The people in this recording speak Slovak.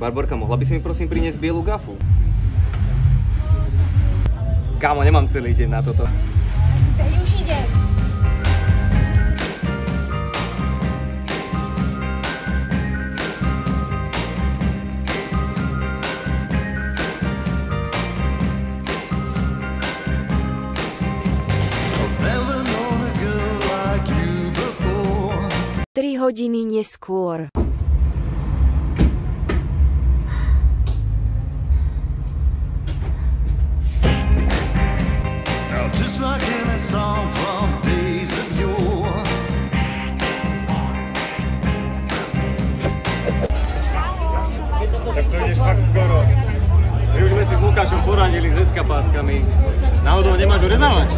Barborka, mohla by si mi prosím priniesť bielu gafu? Kámo, nemám celý deň na toto. Už idem. Tri hodiny neskôr. Just like in a song from days of yore. Tak to ideš fakt skoro. My už sme si s Lukášom poradili s eskapáskami. Náhodou nemáš urezávač?